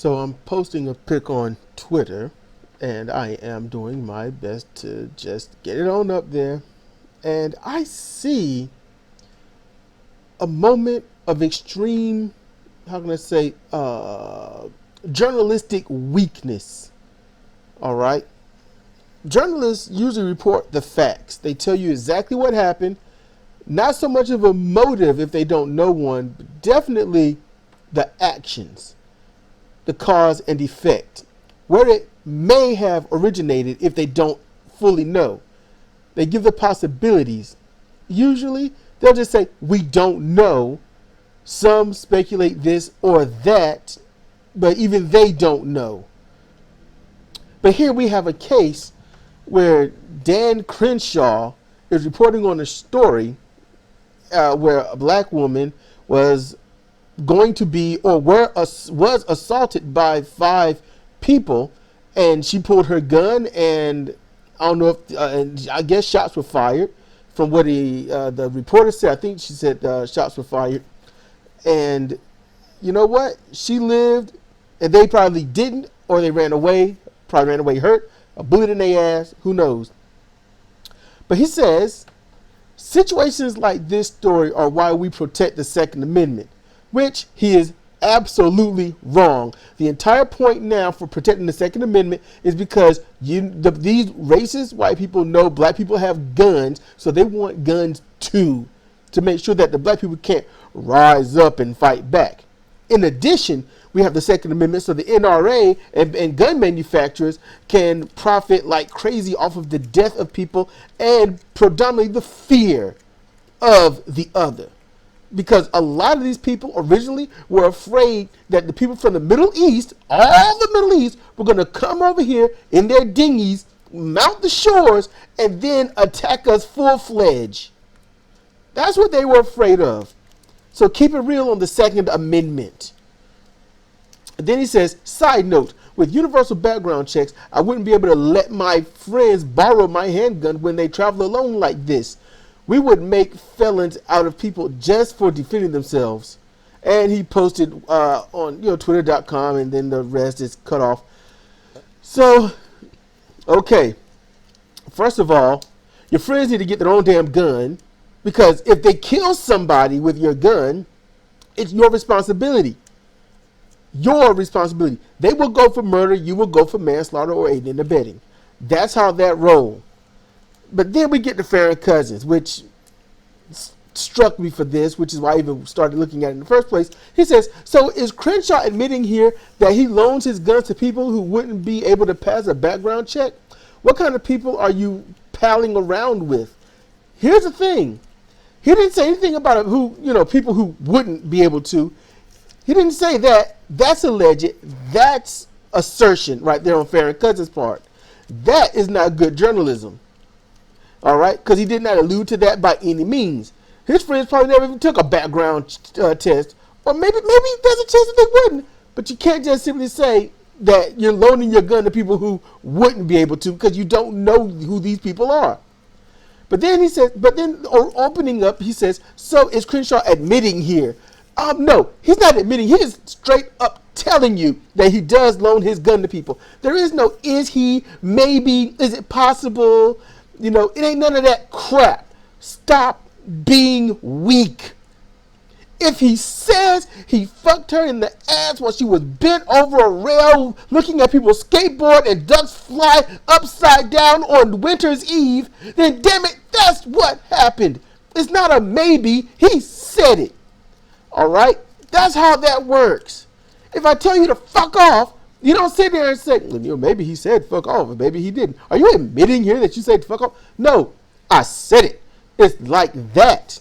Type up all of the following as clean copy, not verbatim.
So I'm posting a pic on Twitter, and I am doing my best to just get it on up there. And I see a moment of extreme, how can I say, journalistic weakness. All right. Journalists usually report the facts. They tell you exactly what happened. Not so much of a motive if they don't know one, but definitely the actions, the cause and effect, where it may have originated if they don't fully know. They give the possibilities. Usually, they'll just say, we don't know. Some speculate this or that, but even they don't know. But here we have a case where Dan Crenshaw is reporting on a story where a black woman was going to be or was assaulted by 5 people, and she pulled her gun, and I don't know if and I guess shots were fired from what the reporter said. I think she said shots were fired, and you know what? She lived, and they probably didn't, or they ran away. Probably ran away hurt, a bullet in their ass. Who knows? But he says situations like this story are why we protect the Second Amendment, which he is absolutely wrong. The entire point now for protecting the Second Amendment is because these racist white people know black people have guns, so they want guns too, to make sure that the black people can't rise up and fight back. In addition, we have the Second Amendment, so the NRA and gun manufacturers can profit like crazy off of the death of people and predominantly the fear of the other. Because a lot of these people originally were afraid that the people from the Middle East, all the Middle East, were going to come over here in their dinghies, mount the shores, and then attack us full-fledged. That's what they were afraid of. So keep it real on the Second Amendment. And then he says, side note, with universal background checks, I wouldn't be able to let my friends borrow my handgun when they travel alone like this. We would make felons out of people just for defending themselves. And he posted on twitter.com, and then the rest is cut off. So, okay. First of all, your friends need to get their own damn gun, because if they kill somebody with your gun, it's your responsibility. Your responsibility. They will go for murder. You will go for manslaughter or aiding and abetting. That's how that roll. But then we get to Farron Cousins, which struck me for this, which is why I even started looking at it in the first place. He says, so is Crenshaw admitting here that he loans his guns to people who wouldn't be able to pass a background check? What kind of people are you palling around with? Here's the thing. He didn't say anything about people who wouldn't be able to. He didn't say that. That's alleged. That's assertion right there on Farron Cousins' part. That is not good journalism. All right? Because he did not allude to that by any means. His friends probably never even took a background test. Or maybe there's a chance that they wouldn't. But you can't just simply say that you're loaning your gun to people who wouldn't be able to, because you don't know who these people are. But then he says, opening up, he says, so is Crenshaw admitting here? No, he's not admitting. He is straight up telling you that he does loan his gun to people. There is no is he, maybe, is it possible? It ain't none of that crap. Stop being weak. If he says he fucked her in the ass while she was bent over a rail looking at people skateboard and ducks fly upside down on winter's eve, then damn it, that's what happened. It's not a maybe. He said it. All right? That's how that works. If I tell you to fuck off, you don't sit there and say, maybe he said fuck off, or maybe he didn't. Are you admitting here that you said fuck off? No, I said it. It's like that.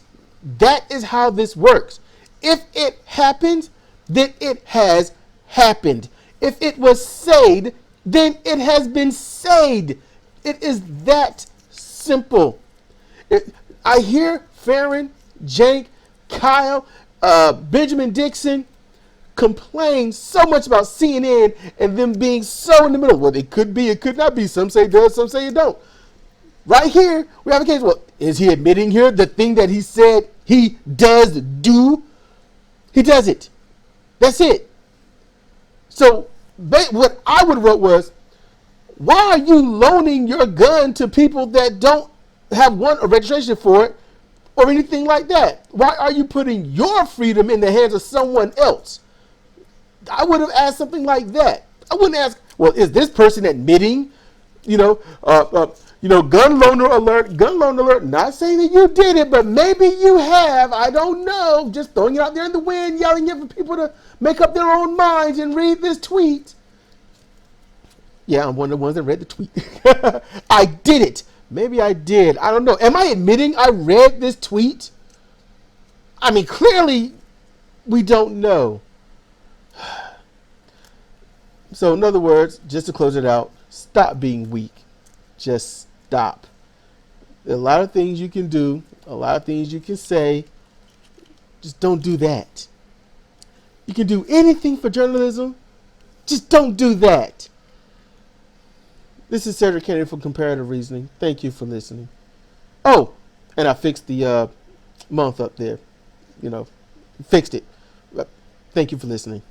That is how this works. If it happened, then it has happened. If it was said, then it has been said. It is that simple. I hear Farron, Jank, Kyle, Benjamin Dixon complain so much about CNN and them being so in the middle. Well, it could be, it could not be. Some say it does, some say it don't. Right here, we have a case. Well, is he admitting here the thing that he said he does do? He does it. That's it. So what I would wrote was, why are you loaning your gun to people that don't have a registration for it or anything like that? Why are you putting your freedom in the hands of someone else? I would have asked something like that. I wouldn't ask, well, is this person admitting, gun loaner alert, gun loan alert. Not saying that you did it, but maybe you have. I don't know. Just throwing it out there in the wind, yelling it for people to make up their own minds and read this tweet. Yeah, I'm one of the ones that read the tweet. I did it. Maybe I did. I don't know. Am I admitting I read this tweet? I mean, clearly we don't know. So in other words, just to close it out, stop being weak. Just stop. There are a lot of things you can do, a lot of things you can say. Just don't do that. You can do anything for journalism. Just don't do that. This is Sidra Kennedy for Comparative Reasoning. Thank you for listening. Oh, and I fixed the month up there. Fixed it. Thank you for listening.